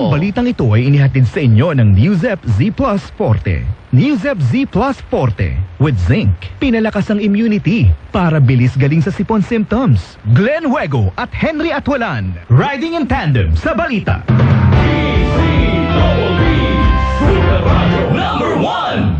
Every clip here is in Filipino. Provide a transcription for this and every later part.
Ang balitang ito ay inihatid sa inyo ng Newzep Z Plus Forte. Newzep Z Plus Forte with zinc. Pinalakas ang immunity para bilis galing sa sipon symptoms. Glenn Huego at Henry Atwalan, riding in tandem sa balita.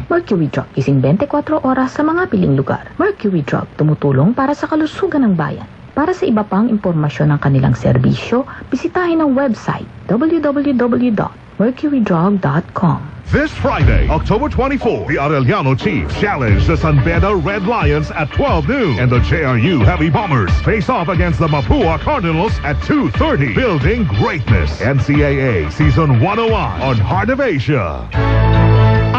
Mercury Drug, gising 24 oras sa mga piling lugar. Mercury Drug, tumutulong para sa kalusugan ng bayan. Para sa iba pang impormasyon ng kanilang serbisyo, bisitahin ang website www.mercurydrug.com. This Friday, October 24, the Arellano Chiefs challenge the San Beda Red Lions at 12 noon, and the JRU Heavy Bombers face off against the Mapua Cardinals at 2:30. Building greatness. NCAA Season 101 on Heart of Asia.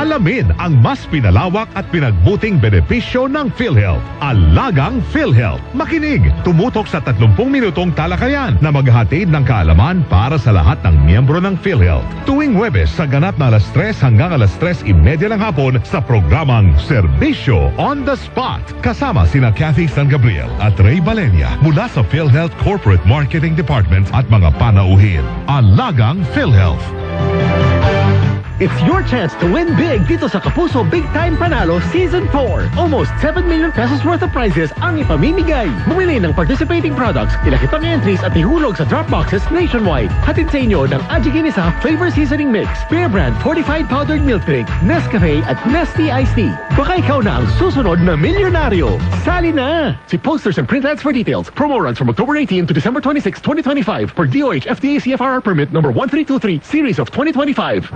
Alamin ang mas pinalawak at pinagbuting benepisyo ng PhilHealth. Alagang PhilHealth. Makinig, tumutok sa 30 minutong talakayan na maghahatid ng kaalaman para sa lahat ng miyembro ng PhilHealth. Tuwing Huwebes sa ganap na 3:00 hanggang 3:30 ng hapon sa programang Serbisyo on the Spot. Kasama sina Kathy San Gabriel at Ray Balenia mula sa PhilHealth Corporate Marketing Department at mga panauhin. Alagang PhilHealth. It's your chance to win big dito sa Kapuso Big Time Panalo Season 4. Almost 7 million pesos worth of prizes ang ipamimigay. Bumili ng participating products, ilakip ang entries at ihulog sa drop boxes nationwide. Hatid sa inyo ng Ajiginisa Flavor Seasoning Mix, Bear Brand Fortified Powdered Milk Drink, Nescafe at Nestea Iced Tea. Baka ikaw na ang susunod na milyonaryo. Sali na! See posters and print ads for details. Promo runs from October 18 to December 26, 2025 for DOH FDA CFRR permit number 1323 series of 2025.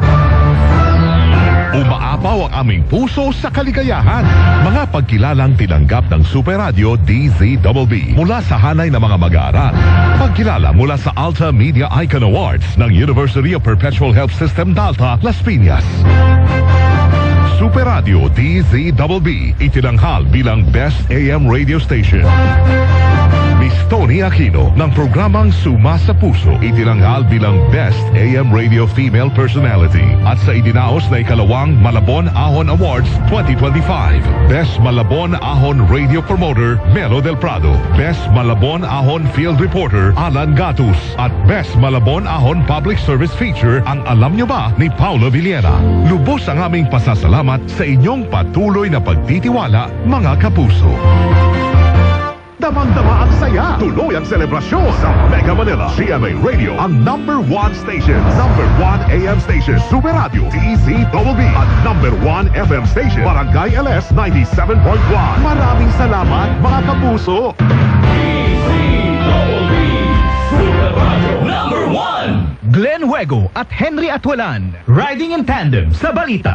Umaapaw ang aming puso sa kaligayahan. Mga pagkilalang tinanggap ng Super Radio DZBB mula sa hanay ng mga mag-aaral. Pagkilala mula sa Alta Media Icon Awards ng University of Perpetual Health System Dalta, Las Piñas. Super Radio DZBB itinanghal bilang Best AM Radio Station. Miss Tony Aquino ng programang Suma sa Puso itinanghal bilang Best AM Radio Female Personality at sa idinaos na ikalawang Malabon Ahon Awards 2025. Best Malabon Ahon Radio Promoter Melo Del Prado, Best Malabon Ahon Field Reporter Alan Gatus at Best Malabon Ahon Public Service Feature ang Alam Nyo Ba ni Paolo Villena. Lubos ang aming pasasalamat sa inyong patuloy na pagtitiwala, mga kapuso. Damang-dama ang saya. Tuloy ang selebrasyon sa Mega Manila. GMA Radio, ang number 1 station. Number 1 AM station. Super Radio DZBB. At number 1 FM station. Barangay LS 97.1. Maraming salamat, mga kapuso. DZBB. Super Radio number 1. Glenn Huego at Henry Atwalan, riding in tandem sa balita.